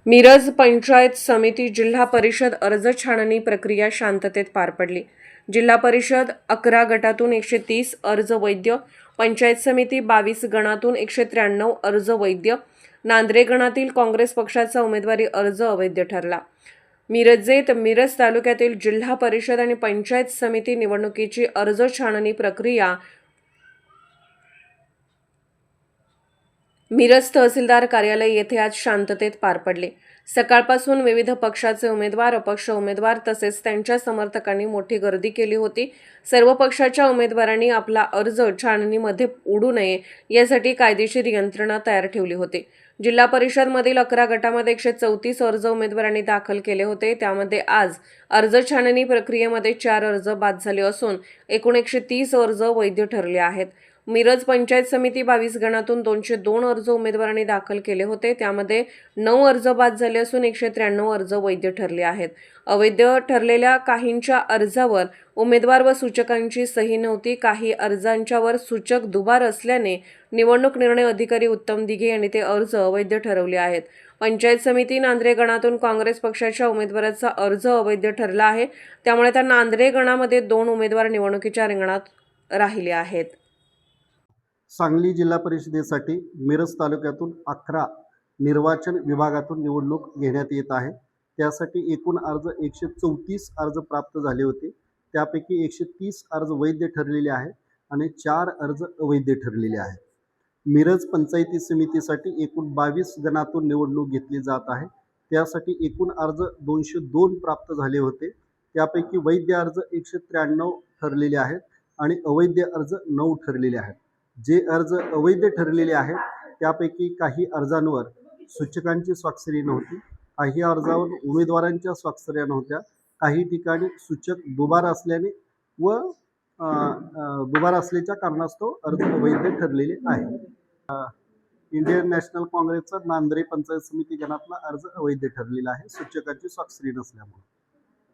मिरज पंचायत समिती जिल्हा परिषद अर्ज छाननी प्रक्रिया शांततेत पार पडली। जिल्हा परिषद 11 गटातून 130 अर्ज वैध, पंचायत समिती 22 गणातून 193 अर्ज वैध, नांद्रे गणातील काँग्रेस पक्षाचा उमेदवारी अर्ज अवैध ठरला। मिरज तालुक्यातील जिल्हा परिषद आणि पंचायत समिती निवडणुकीची अर्ज छाननी प्रक्रिया मिरज तहसीलदार कार्यालय येथे आज शांततेत पार पडले। सकाळपासून विविध पक्षाचे उमेदवार, अपक्ष उमेदवार तसेच त्यांच्या समर्थकांनी मोठी गर्दी केली होती। सर्व पक्षाच्या उमेदवारांनी आपला अर्ज छाननीमध्ये उडू नये यासाठी कायदेशीर यंत्रणा तयार ठेवली होती। जिल्हा परिषद मधील 11 गटामध्ये 134 अर्ज उमेदवारांनी दाखल केले होते। त्यामध्ये आज अर्ज छाननी प्रक्रियेमध्ये 4 अर्ज बाद झाले असून एकूण 130 अर्ज वैध ठरले आहेत। मिरज पंचायत समिती 22 गणातून 202 अर्ज उमेदवारांनी दाखल केले होते। त्यामध्ये 9 अर्ज बाद झाले असून 193 अर्ज वैध ठरले आहेत। अवैध ठरलेल्या काहींच्या अर्जावर उमेदवार व सूचकांची सही नव्हती। काही अर्जांच्यावर सूचक दुबार असल्याने निवडणूक निर्णय अधिकारी उत्तम दिघे यांनी ते अर्ज अवैध ठरवले आहेत। पंचायत समिती नांद्रे गणातून काँग्रेस पक्षाच्या उमेदवाराचा अर्ज अवैध ठरला आहे। त्यामुळे त्या नांद्रे गणामध्ये 2 उमेदवार निवडणुकीच्या रिंगणात राहिले आहेत। सांगली जिल्हा परिषदेसाठी मिरज तालुक्यातून 11 निर्वाचन विभागातून निवडणूक घेण्यात येत आहे। त्यासाठी एकूण अर्ज 134 अर्ज प्राप्त झाले होते। त्यापैकी 130 अर्ज वैध ठरलेले आहेत आणि 4 अर्ज अवैध ठरलेले आहेत। मिरज पंचायती समितीसाठी एकूण 22 गणातून निवडणूक घेतली जात आहे। त्यासाठी एकूण अर्ज 202 प्राप्त झाले होते। त्यापैकी वैध अर्ज 193 ठरलेले आहेत आणि अवैध अर्ज 9 ठरलेले आहेत। जे अर्ज अवैध ठरलेले आहेत त्यापैकी काही अर्जांवर सूचकांची स्वाक्षरी नव्हती, काही अर्जावर उमेदवारांच्या स्वाक्षऱ्या नव्हत्या, काही ठिकाणी सूचक दुबार असल्याने व दुबार असल्याच्या कारणास्तव अर्ज अवैध ठरलेले आहेत। इंडियन नॅशनल काँग्रेसचा नांद्रे पंचायत समिती गणातला अर्ज अवैध ठरलेला आहे सूचकांची स्वाक्षरी नसल्यामुळे।